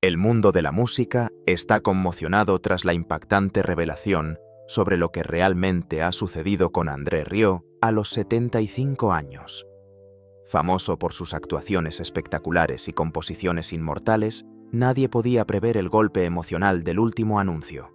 El mundo de la música está conmocionado tras la impactante revelación sobre lo que realmente ha sucedido con André Rieu a los 75 años. Famoso por sus actuaciones espectaculares y composiciones inmortales, nadie podía prever el golpe emocional del último anuncio.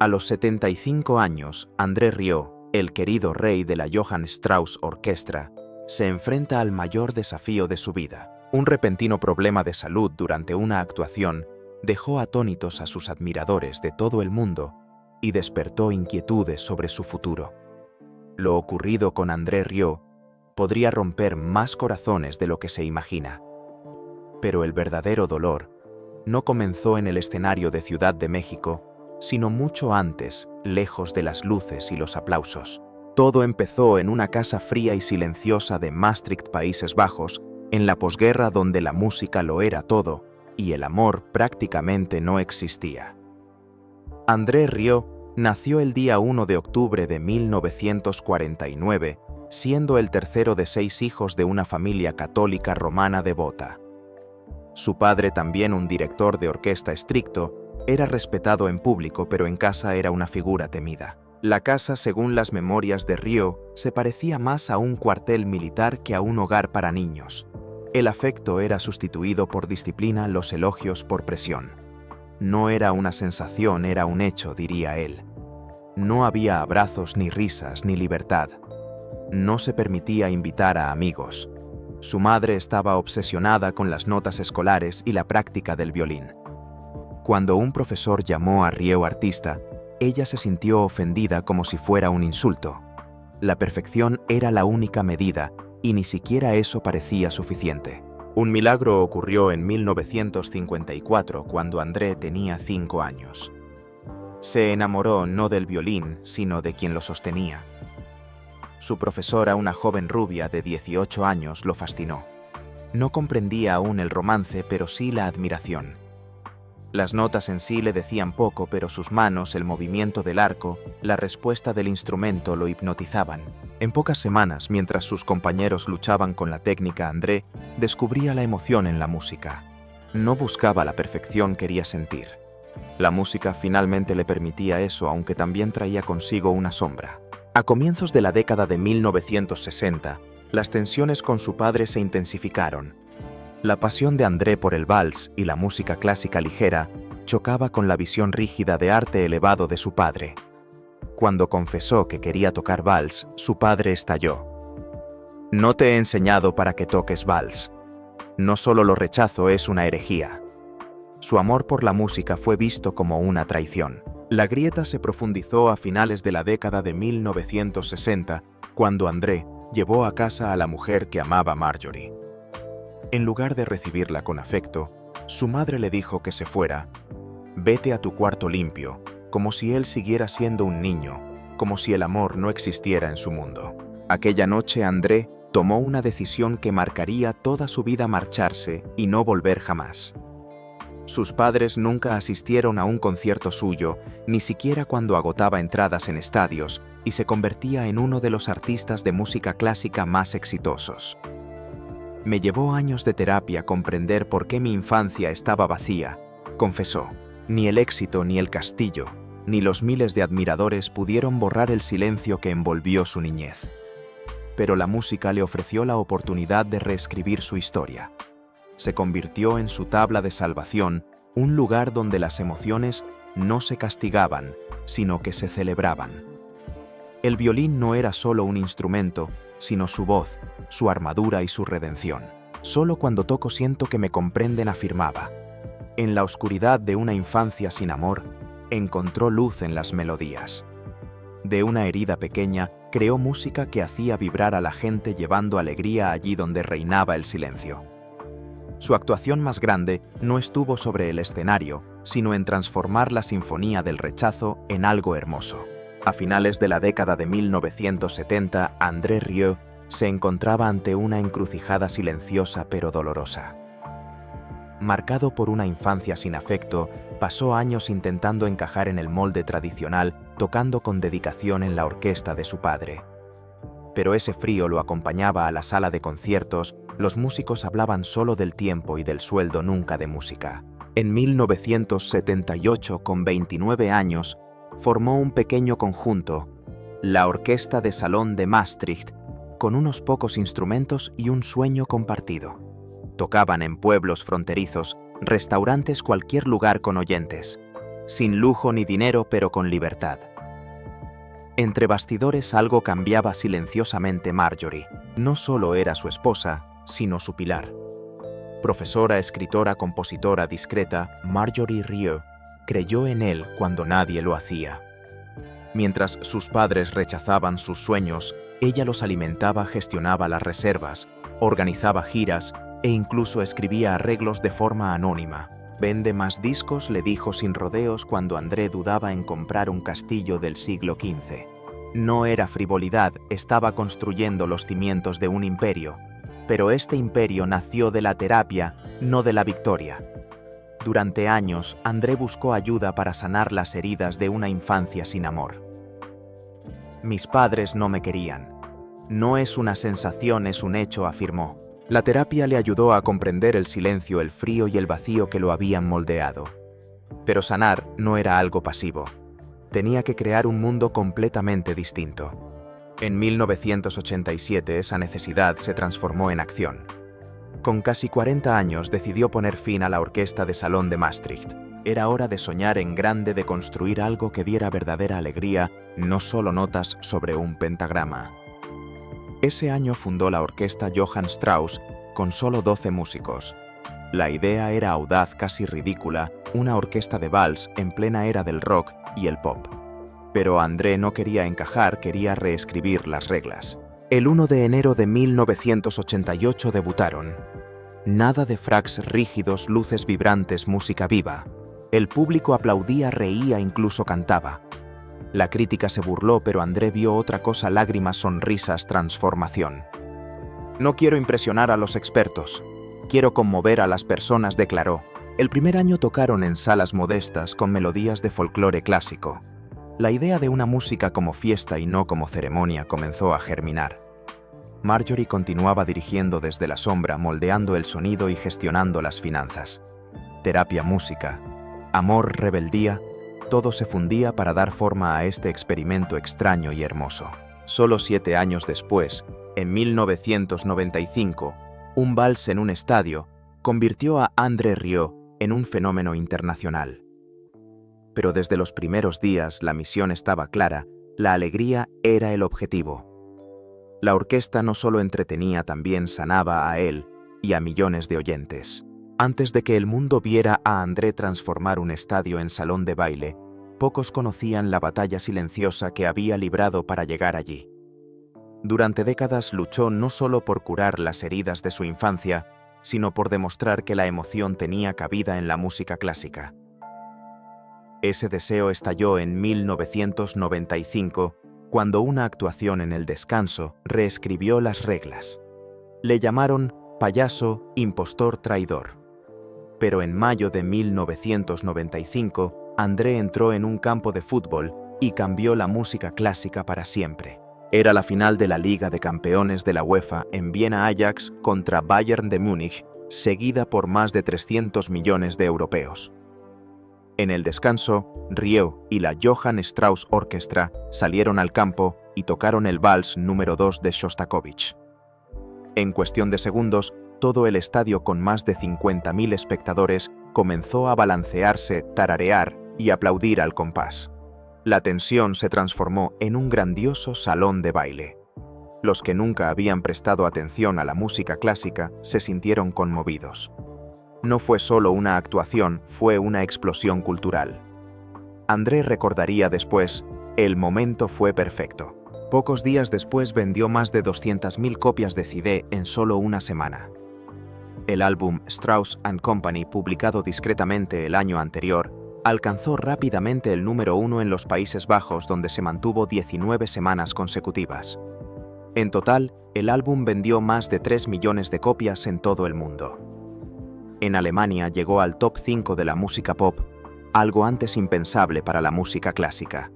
A los 75 años, André Rieu, el querido rey de la Johann Strauss Orquestra, se enfrenta al mayor desafío de su vida. Un repentino problema de salud durante una actuación dejó atónitos a sus admiradores de todo el mundo y despertó inquietudes sobre su futuro. Lo ocurrido con André Rieu podría romper más corazones de lo que se imagina. Pero el verdadero dolor no comenzó en el escenario de Ciudad de México, sino mucho antes, lejos de las luces y los aplausos. Todo empezó en una casa fría y silenciosa de Maastricht, Países Bajos, en la posguerra donde la música lo era todo y el amor prácticamente no existía. André Rieu nació el día 1 de octubre de 1949, siendo el tercero de 6 hijos de una familia católica romana devota. Su padre, también un director de orquesta estricto, era respetado en público, pero en casa era una figura temida. La casa, según las memorias de Rieu, se parecía más a un cuartel militar que a un hogar para niños. El afecto era sustituido por disciplina, los elogios por presión. No era una sensación, era un hecho, diría él. No había abrazos, ni risas, ni libertad. No se permitía invitar a amigos. Su madre estaba obsesionada con las notas escolares y la práctica del violín. Cuando un profesor llamó a Rieu artista, ella se sintió ofendida como si fuera un insulto. La perfección era la única medida, y ni siquiera eso parecía suficiente. Un milagro ocurrió en 1954, cuando André tenía 5 años. Se enamoró no del violín, sino de quien lo sostenía. Su profesora, una joven rubia de 18 años, lo fascinó. No comprendía aún el romance, pero sí la admiración. Las notas en sí le decían poco, pero sus manos, el movimiento del arco, la respuesta del instrumento lo hipnotizaban. En pocas semanas, mientras sus compañeros luchaban con la técnica, André descubría la emoción en la música. No buscaba la perfección, quería sentir. La música finalmente le permitía eso, aunque también traía consigo una sombra. A comienzos de la década de 1960, las tensiones con su padre se intensificaron. La pasión de André por el vals y la música clásica ligera chocaba con la visión rígida de arte elevado de su padre. Cuando confesó que quería tocar vals, su padre estalló. «No te he enseñado para que toques vals. No solo lo rechazo, es una herejía». Su amor por la música fue visto como una traición. La grieta se profundizó a finales de la década de 1960, cuando André llevó a casa a la mujer que amaba, Marjorie. En lugar de recibirla con afecto, su madre le dijo que se fuera. «Vete a tu cuarto limpio», como si él siguiera siendo un niño, como si el amor no existiera en su mundo. Aquella noche André tomó una decisión que marcaría toda su vida: marcharse y no volver jamás. Sus padres nunca asistieron a un concierto suyo, ni siquiera cuando agotaba entradas en estadios y se convertía en uno de los artistas de música clásica más exitosos. «Me llevó años de terapia comprender por qué mi infancia estaba vacía», confesó. Ni el éxito, ni el castillo, ni los miles de admiradores pudieron borrar el silencio que envolvió su niñez. Pero la música le ofreció la oportunidad de reescribir su historia. Se convirtió en su tabla de salvación, un lugar donde las emociones no se castigaban, sino que se celebraban. El violín no era solo un instrumento, sino su voz, su armadura y su redención. «Solo cuando toco siento que me comprenden», afirmaba. En la oscuridad de una infancia sin amor, encontró luz en las melodías. De una herida pequeña, creó música que hacía vibrar a la gente, llevando alegría allí donde reinaba el silencio. Su actuación más grande no estuvo sobre el escenario, sino en transformar la sinfonía del rechazo en algo hermoso. A finales de la década de 1970, André Rieu se encontraba ante una encrucijada silenciosa pero dolorosa. Marcado por una infancia sin afecto, pasó años intentando encajar en el molde tradicional, tocando con dedicación en la orquesta de su padre. Pero ese frío lo acompañaba a la sala de conciertos, los músicos hablaban solo del tiempo y del sueldo, nunca de música. En 1978, con 29 años, formó un pequeño conjunto, la Orquesta de Salón de Maastricht, con unos pocos instrumentos y un sueño compartido. Tocaban en pueblos fronterizos, restaurantes, cualquier lugar con oyentes. Sin lujo ni dinero, pero con libertad. Entre bastidores algo cambiaba silenciosamente Marjorie. No solo era su esposa, sino su pilar. Profesora, escritora, compositora discreta, Marjorie Rieu creyó en él cuando nadie lo hacía. Mientras sus padres rechazaban sus sueños, ella los alimentaba, gestionaba las reservas, organizaba giras e incluso escribía arreglos de forma anónima. «Vende más discos», le dijo sin rodeos cuando André dudaba en comprar un castillo del siglo XV. No era frivolidad, estaba construyendo los cimientos de un imperio. Pero este imperio nació de la terapia, no de la victoria. Durante años, André buscó ayuda para sanar las heridas de una infancia sin amor. «Mis padres no me querían. No es una sensación, es un hecho», afirmó. La terapia le ayudó a comprender el silencio, el frío y el vacío que lo habían moldeado. Pero sanar no era algo pasivo. Tenía que crear un mundo completamente distinto. En 1987 esa necesidad se transformó en acción. Con casi 40 años decidió poner fin a la Orquesta de Salón de Maastricht. Era hora de soñar en grande, de construir algo que diera verdadera alegría, no solo notas sobre un pentagrama. Ese año fundó la orquesta Johann Strauss con solo 12 músicos. La idea era audaz, casi ridícula, una orquesta de vals en plena era del rock y el pop. Pero André no quería encajar, quería reescribir las reglas. El 1 de enero de 1988 debutaron. Nada de fracs rígidos, luces vibrantes, música viva. El público aplaudía, reía, incluso cantaba. La crítica se burló, pero André vio otra cosa: lágrimas, sonrisas, transformación. «No quiero impresionar a los expertos. Quiero conmover a las personas», declaró. El primer año tocaron en salas modestas con melodías de folclore clásico. La idea de una música como fiesta y no como ceremonia comenzó a germinar. Marjorie continuaba dirigiendo desde la sombra, moldeando el sonido y gestionando las finanzas. Terapia, música, amor, rebeldía, todo se fundía para dar forma a este experimento extraño y hermoso. Solo 7 años después, en 1995, un vals en un estadio convirtió a André Rieu en un fenómeno internacional. Pero desde los primeros días la misión estaba clara, la alegría era el objetivo. La orquesta no solo entretenía, también sanaba a él y a millones de oyentes. Antes de que el mundo viera a André transformar un estadio en salón de baile, pocos conocían la batalla silenciosa que había librado para llegar allí. Durante décadas luchó no solo por curar las heridas de su infancia, sino por demostrar que la emoción tenía cabida en la música clásica. Ese deseo estalló en 1995, cuando una actuación en El Descanso reescribió las reglas. Le llamaron payaso, impostor, traidor. Pero en mayo de 1995, André entró en un campo de fútbol y cambió la música clásica para siempre. Era la final de la Liga de Campeones de la UEFA en Viena. Ajax contra Bayern de Múnich, seguida por más de 300 millones de europeos. En El Descanso, Rieu y la Johann Strauss Orchestra salieron al campo y tocaron el vals número 2 de Shostakovich. En cuestión de segundos, todo el estadio, con más de 50.000 espectadores, comenzó a balancearse, tararear y aplaudir al compás. La tensión se transformó en un grandioso salón de baile. Los que nunca habían prestado atención a la música clásica se sintieron conmovidos. No fue solo una actuación, fue una explosión cultural. André recordaría después: el momento fue perfecto. Pocos días después vendió más de 200.000 copias de CD en solo una semana. El álbum Strauss & Company, publicado discretamente el año anterior, alcanzó rápidamente el número 1 en los Países Bajos, donde se mantuvo 19 semanas consecutivas. En total, el álbum vendió más de 3 millones de copias en todo el mundo. En Alemania llegó al top 5 de la música pop, algo antes impensable para la música clásica.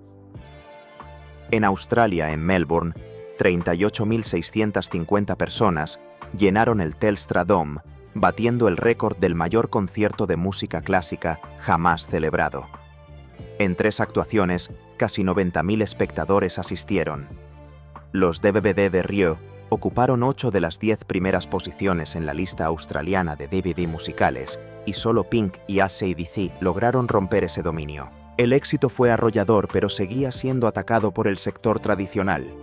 En Australia, en Melbourne, 38.650 personas llenaron el Telstra Dome batiendo el récord del mayor concierto de música clásica jamás celebrado. En 3 actuaciones, casi 90.000 espectadores asistieron. Los DVD de Rieu ocuparon 8 de las 10 primeras posiciones en la lista australiana de DVD musicales, y solo Pink y AC/DC lograron romper ese dominio. El éxito fue arrollador, pero seguía siendo atacado por el sector tradicional.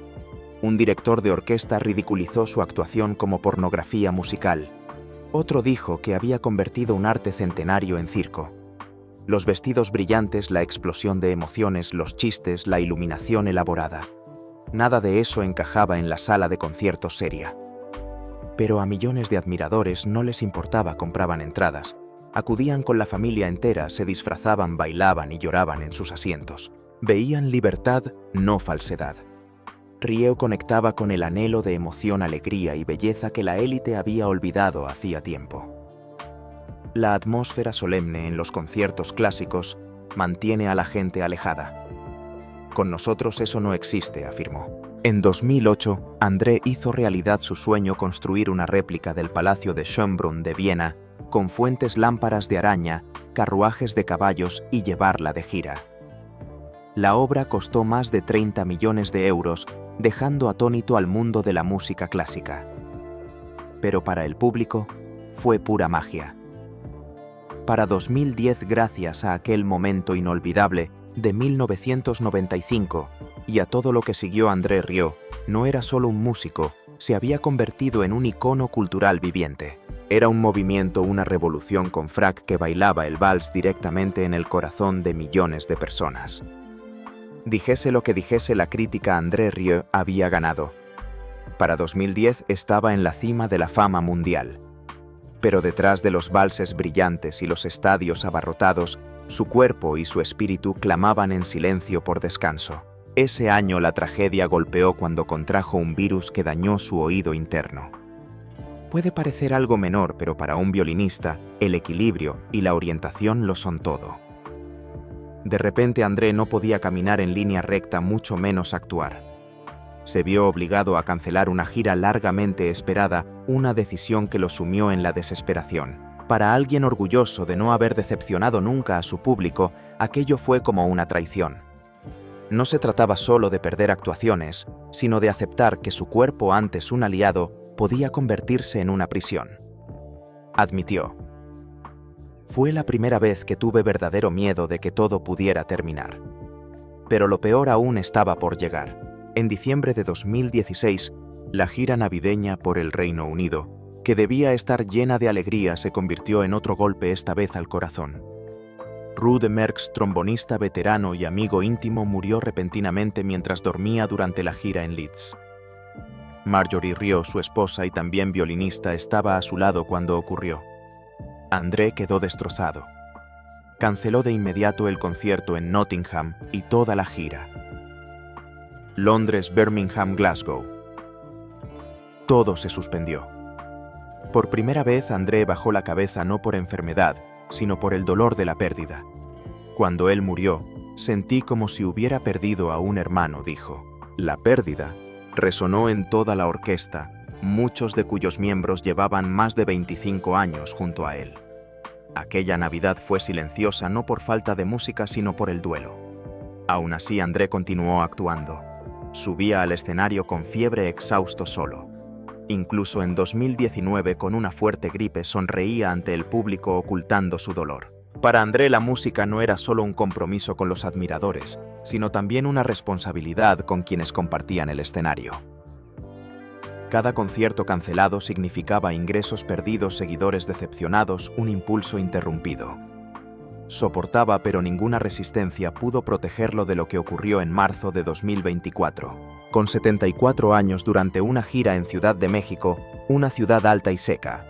Un director de orquesta ridiculizó su actuación como pornografía musical. Otro dijo que había convertido un arte centenario en circo. Los vestidos brillantes, la explosión de emociones, los chistes, la iluminación elaborada. Nada de eso encajaba en la sala de conciertos seria. Pero a millones de admiradores no les importaba, compraban entradas. Acudían con la familia entera, se disfrazaban, bailaban y lloraban en sus asientos. Veían libertad, no falsedad. Rieu conectaba con el anhelo de emoción, alegría y belleza que la élite había olvidado hacía tiempo. La atmósfera solemne en los conciertos clásicos mantiene a la gente alejada. Con nosotros eso no existe, afirmó. En 2008, André hizo realidad su sueño: construir una réplica del Palacio de Schönbrunn de Viena, con fuentes, lámparas de araña, carruajes de caballos y llevarla de gira. La obra costó más de 30 millones de euros, dejando atónito al mundo de la música clásica. Pero para el público, fue pura magia. Para 2010, gracias a aquel momento inolvidable de 1995 y a todo lo que siguió, André Rieu no era solo un músico, se había convertido en un icono cultural viviente. Era un movimiento, una revolución con frac que bailaba el vals directamente en el corazón de millones de personas. Dijese lo que dijese la crítica, André Rieu había ganado. Para 2010 estaba en la cima de la fama mundial. Pero detrás de los valses brillantes y los estadios abarrotados, su cuerpo y su espíritu clamaban en silencio por descanso. Ese año la tragedia golpeó cuando contrajo un virus que dañó su oído interno. Puede parecer algo menor, pero para un violinista, el equilibrio y la orientación lo son todo. De repente André no podía caminar en línea recta, mucho menos actuar. Se vio obligado a cancelar una gira largamente esperada, una decisión que lo sumió en la desesperación. Para alguien orgulloso de no haber decepcionado nunca a su público, aquello fue como una traición. No se trataba solo de perder actuaciones, sino de aceptar que su cuerpo, antes un aliado, podía convertirse en una prisión. Admitió: fue la primera vez que tuve verdadero miedo de que todo pudiera terminar. Pero lo peor aún estaba por llegar. En diciembre de 2016, la gira navideña por el Reino Unido, que debía estar llena de alegría, se convirtió en otro golpe, esta vez al corazón. Ruud Merckx, trombonista veterano y amigo íntimo, murió repentinamente mientras dormía durante la gira en Leeds. Marjorie Rieu, su esposa y también violinista, estaba a su lado cuando ocurrió. André quedó destrozado. Canceló de inmediato el concierto en Nottingham y toda la gira. Londres, Birmingham, Glasgow. Todo se suspendió. Por primera vez André bajó la cabeza, no por enfermedad, sino por el dolor de la pérdida. Cuando él murió, sentí como si hubiera perdido a un hermano, dijo. La pérdida resonó en toda la orquesta, muchos de cuyos miembros llevaban más de 25 años junto a él. Aquella Navidad fue silenciosa, no por falta de música, sino por el duelo. Aún así, André continuó actuando. Subía al escenario con fiebre, exhausto, solo. Incluso en 2019, con una fuerte gripe, sonreía ante el público ocultando su dolor. Para André, la música no era solo un compromiso con los admiradores, sino también una responsabilidad con quienes compartían el escenario. Cada concierto cancelado significaba ingresos perdidos, seguidores decepcionados, un impulso interrumpido. Soportaba, pero ninguna resistencia pudo protegerlo de lo que ocurrió en marzo de 2024. Con 74 años, durante una gira en Ciudad de México, una ciudad alta y seca,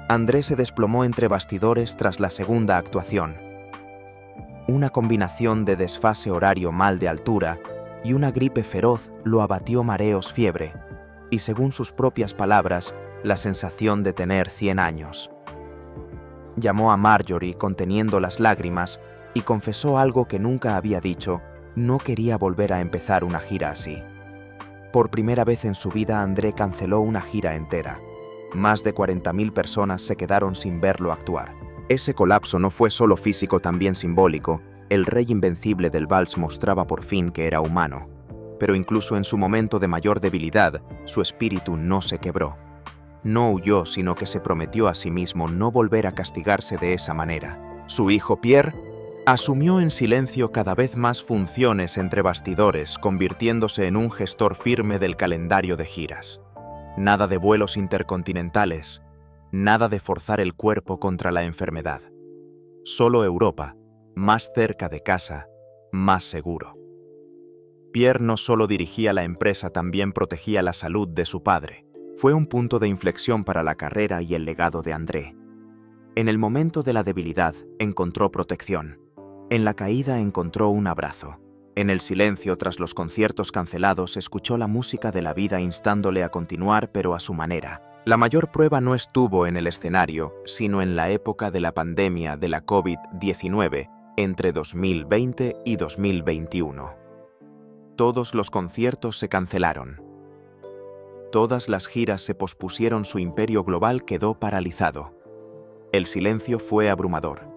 André se desplomó entre bastidores tras la segunda actuación. Una combinación de desfase horario, mal de altura y una gripe feroz lo abatió, mareos, fiebre y, según sus propias palabras, la sensación de tener 100 años. Llamó a Marjorie conteniendo las lágrimas y confesó algo que nunca había dicho: no quería volver a empezar una gira así. Por primera vez en su vida, André canceló una gira entera. Más de 40.000 personas se quedaron sin verlo actuar. Ese colapso no fue solo físico, también simbólico. El rey invencible del vals mostraba por fin que era humano. Pero incluso en su momento de mayor debilidad, su espíritu no se quebró. No huyó, sino que se prometió a sí mismo no volver a castigarse de esa manera. Su hijo Pierre asumió en silencio cada vez más funciones entre bastidores, convirtiéndose en un gestor firme del calendario de giras. Nada de vuelos intercontinentales, nada de forzar el cuerpo contra la enfermedad. Solo Europa, más cerca de casa, más seguro. Pierre no solo dirigía la empresa, también protegía la salud de su padre. Fue un punto de inflexión para la carrera y el legado de André. En el momento de la debilidad encontró protección. En la caída encontró un abrazo. En el silencio tras los conciertos cancelados escuchó la música de la vida instándole a continuar, pero a su manera. La mayor prueba no estuvo en el escenario, sino en la época de la pandemia de la COVID-19, entre 2020 y 2021. Todos los conciertos se cancelaron. Todas las giras se pospusieron, su imperio global quedó paralizado. El silencio fue abrumador.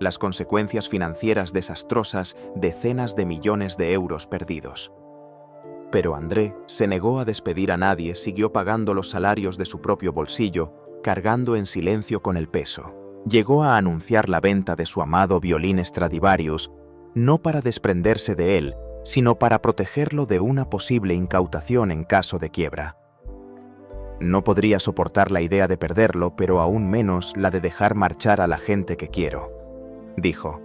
Las consecuencias financieras desastrosas, decenas de millones de euros perdidos. Pero André se negó a despedir a nadie, siguió pagando los salarios de su propio bolsillo, cargando en silencio con el peso. Llegó a anunciar la venta de su amado violín Stradivarius, no para desprenderse de él, sino para protegerlo de una posible incautación en caso de quiebra. No podría soportar la idea de perderlo, pero aún menos la de dejar marchar a la gente que quiero, dijo.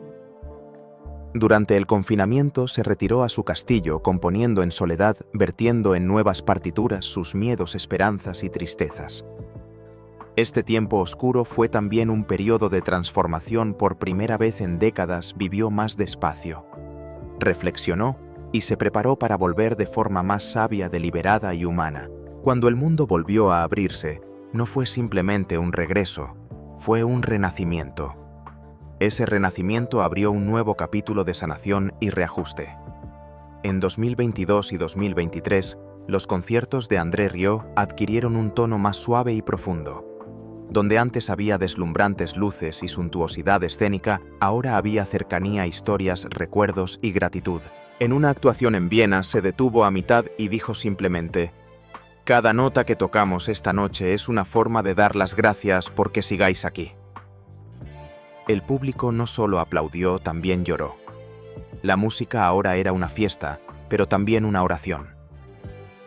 Durante el confinamiento se retiró a su castillo, componiendo en soledad, vertiendo en nuevas partituras sus miedos, esperanzas y tristezas. Este tiempo oscuro fue también un periodo de transformación. Por primera vez en décadas vivió más despacio. Reflexionó y se preparó para volver de forma más sabia, deliberada y humana. Cuando el mundo volvió a abrirse, no fue simplemente un regreso, fue un renacimiento. Ese renacimiento abrió un nuevo capítulo de sanación y reajuste. En 2022 y 2023, los conciertos de André Rieu adquirieron un tono más suave y profundo. Donde antes había deslumbrantes luces y suntuosidad escénica, ahora había cercanía, historias, recuerdos y gratitud. En una actuación en Viena se detuvo a mitad y dijo simplemente: «Cada nota que tocamos esta noche es una forma de dar las gracias porque sigáis aquí». El público no solo aplaudió, también lloró. La música ahora era una fiesta, pero también una oración.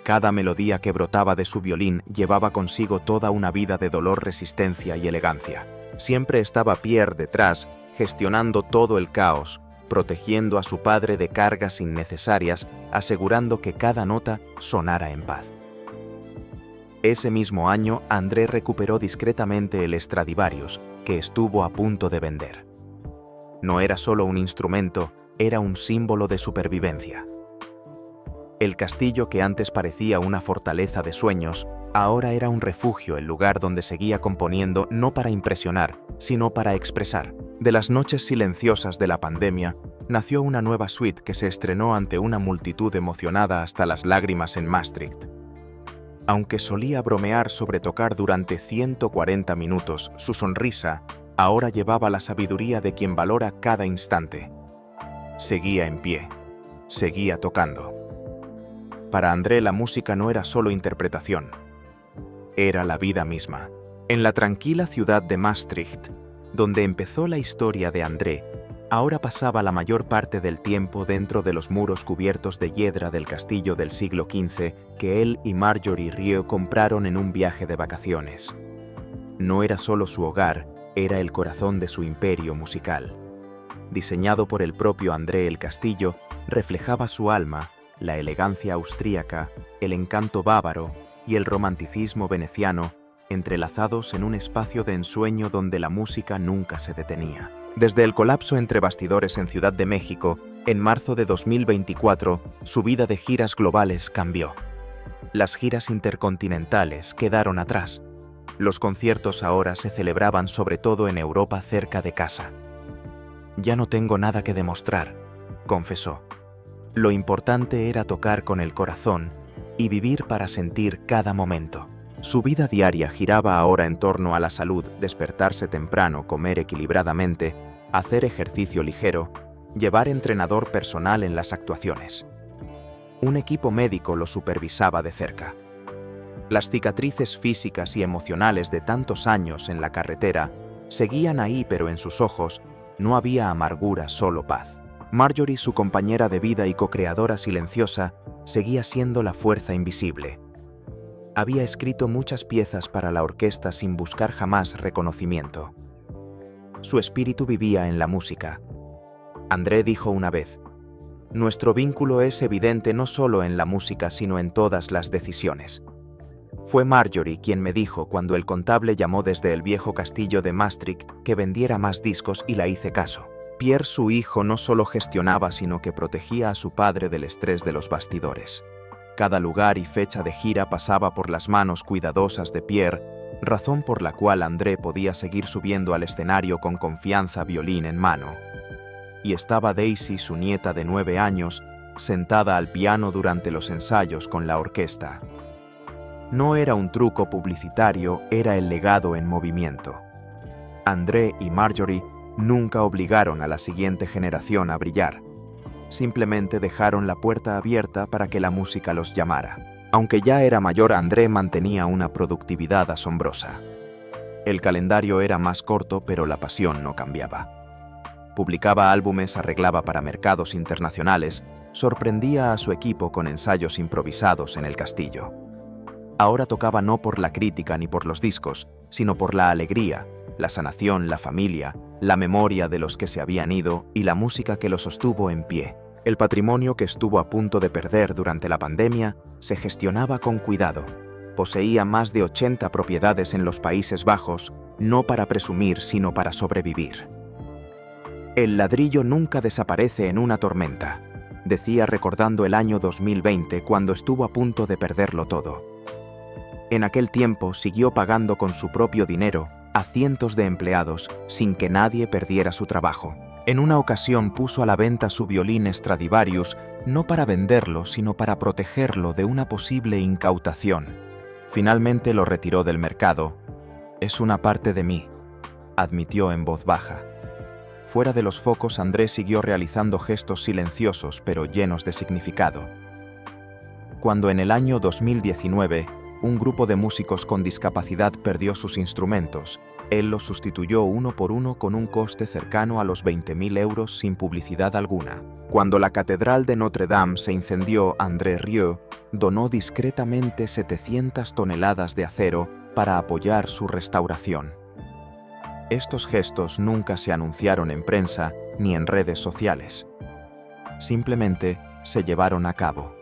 Cada melodía que brotaba de su violín llevaba consigo toda una vida de dolor, resistencia y elegancia. Siempre estaba Pierre detrás, gestionando todo el caos, protegiendo a su padre de cargas innecesarias, asegurando que cada nota sonara en paz. Ese mismo año, André recuperó discretamente el Stradivarius, que estuvo a punto de vender. No era solo un instrumento, era un símbolo de supervivencia. El castillo, que antes parecía una fortaleza de sueños, ahora era un refugio, el lugar donde seguía componiendo no para impresionar, sino para expresar. De las noches silenciosas de la pandemia, nació una nueva suite que se estrenó ante una multitud emocionada hasta las lágrimas en Maastricht. Aunque solía bromear sobre tocar durante 140 minutos, su sonrisa ahora llevaba la sabiduría de quien valora cada instante. Seguía en pie, seguía tocando. Para André la música no era solo interpretación, era la vida misma. En la tranquila ciudad de Maastricht, donde empezó la historia de André, ahora pasaba la mayor parte del tiempo dentro de los muros cubiertos de hiedra del castillo del siglo XV que él y Marjorie Rieu compraron en un viaje de vacaciones. No era solo su hogar, era el corazón de su imperio musical. Diseñado por el propio André, el castillo reflejaba su alma, la elegancia austríaca, el encanto bávaro y el romanticismo veneciano, entrelazados en un espacio de ensueño donde la música nunca se detenía. Desde el colapso entre bastidores en Ciudad de México, en marzo de 2024, su vida de giras globales cambió. Las giras intercontinentales quedaron atrás. Los conciertos ahora se celebraban sobre todo en Europa, cerca de casa. «Ya no tengo nada que demostrar», confesó. Lo importante era tocar con el corazón y vivir para sentir cada momento. Su vida diaria giraba ahora en torno a la salud, despertarse temprano, comer equilibradamente, hacer ejercicio ligero, llevar entrenador personal en las actuaciones. Un equipo médico lo supervisaba de cerca. Las cicatrices físicas y emocionales de tantos años en la carretera seguían ahí, pero en sus ojos no había amargura, solo paz. Marjorie, su compañera de vida y co-creadora silenciosa, seguía siendo la fuerza invisible. Había escrito muchas piezas para la orquesta sin buscar jamás reconocimiento. Su espíritu vivía en la música. André dijo una vez: «Nuestro vínculo es evidente no solo en la música, sino en todas las decisiones». Fue Marjorie quien me dijo cuando el contable llamó desde el viejo castillo de Maastricht que vendiera más discos, y la hice caso. Pierre, su hijo, no solo gestionaba, sino que protegía a su padre del estrés de los bastidores. Cada lugar y fecha de gira pasaba por las manos cuidadosas de Pierre, razón por la cual André podía seguir subiendo al escenario con confianza, violín en mano. Y estaba Daisy, su nieta de 9 años, sentada al piano durante los ensayos con la orquesta. No era un truco publicitario, era el legado en movimiento. André y Marjorie nunca obligaron a la siguiente generación a brillar. Simplemente dejaron la puerta abierta para que la música los llamara. Aunque ya era mayor, André mantenía una productividad asombrosa. El calendario era más corto, pero la pasión no cambiaba. Publicaba álbumes, arreglaba para mercados internacionales, sorprendía a su equipo con ensayos improvisados en el castillo. Ahora tocaba no por la crítica ni por los discos, sino por la alegría, la sanación, la familia, la memoria de los que se habían ido y la música que los sostuvo en pie. El patrimonio que estuvo a punto de perder durante la pandemia se gestionaba con cuidado. Poseía más de 80 propiedades en los Países Bajos, no para presumir, sino para sobrevivir. «El ladrillo nunca desaparece en una tormenta», decía recordando el año 2020 cuando estuvo a punto de perderlo todo. En aquel tiempo siguió pagando con su propio dinero a cientos de empleados sin que nadie perdiera su trabajo. En una ocasión puso a la venta su violín Stradivarius, no para venderlo, sino para protegerlo de una posible incautación. Finalmente lo retiró del mercado. «Es una parte de mí», admitió en voz baja. Fuera de los focos, André siguió realizando gestos silenciosos pero llenos de significado. Cuando en el año 2019 un grupo de músicos con discapacidad perdió sus instrumentos, él los sustituyó uno por uno con un coste cercano a los 20.000 euros sin publicidad alguna. Cuando la Catedral de Notre Dame se incendió, André Rieu donó discretamente 700 toneladas de acero para apoyar su restauración. Estos gestos nunca se anunciaron en prensa ni en redes sociales. Simplemente se llevaron a cabo.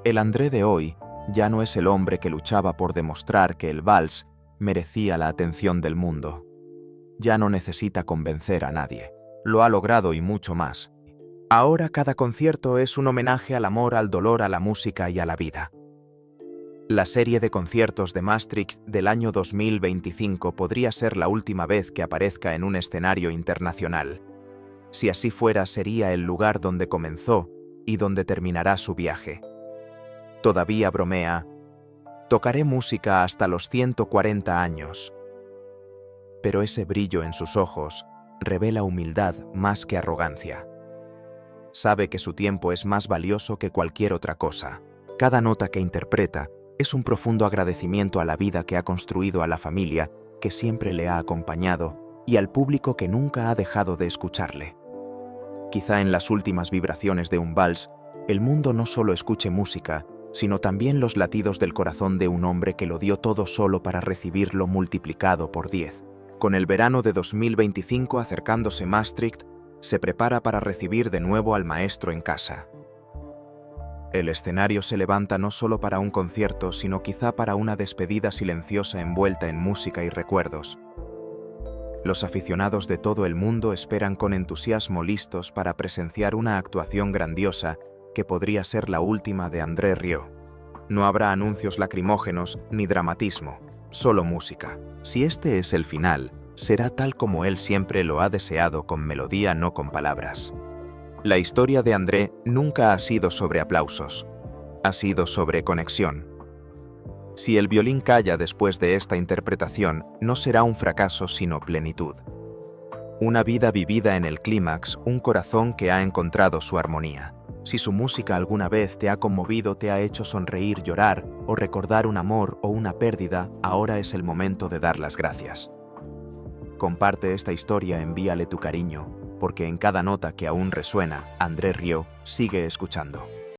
El André de hoy ya no es el hombre que luchaba por demostrar que el vals merecía la atención del mundo. Ya no necesita convencer a nadie. Lo ha logrado y mucho más. Ahora cada concierto es un homenaje al amor, al dolor, a la música y a la vida. La serie de conciertos de Maastricht del año 2025 podría ser la última vez que aparezca en un escenario internacional. Si así fuera, sería el lugar donde comenzó y donde terminará su viaje. Todavía bromea: «Tocaré música hasta los 140 años». Pero ese brillo en sus ojos revela humildad más que arrogancia. Sabe que su tiempo es más valioso que cualquier otra cosa. Cada nota que interpreta es un profundo agradecimiento a la vida que ha construido, a la familia que siempre le ha acompañado y al público que nunca ha dejado de escucharle. Quizá en las últimas vibraciones de un vals, el mundo no solo escuche música, sino también los latidos del corazón de un hombre que lo dio todo solo para recibirlo multiplicado por 10. Con el verano de 2025 acercándose, Maastricht se prepara para recibir de nuevo al maestro en casa. El escenario se levanta no solo para un concierto, sino quizá para una despedida silenciosa envuelta en música y recuerdos. Los aficionados de todo el mundo esperan con entusiasmo, listos para presenciar una actuación grandiosa que podría ser la última de André Rieu. No habrá anuncios lacrimógenos ni dramatismo, solo música. Si este es el final, será tal como él siempre lo ha deseado, con melodía, no con palabras. La historia de André nunca ha sido sobre aplausos, ha sido sobre conexión. Si el violín calla después de esta interpretación, no será un fracaso sino plenitud. Una vida vivida en el clímax, un corazón que ha encontrado su armonía. Si su música alguna vez te ha conmovido, te ha hecho sonreír, llorar o recordar un amor o una pérdida, ahora es el momento de dar las gracias. Comparte esta historia, envíale tu cariño, porque en cada nota que aún resuena, André Rieu sigue escuchando.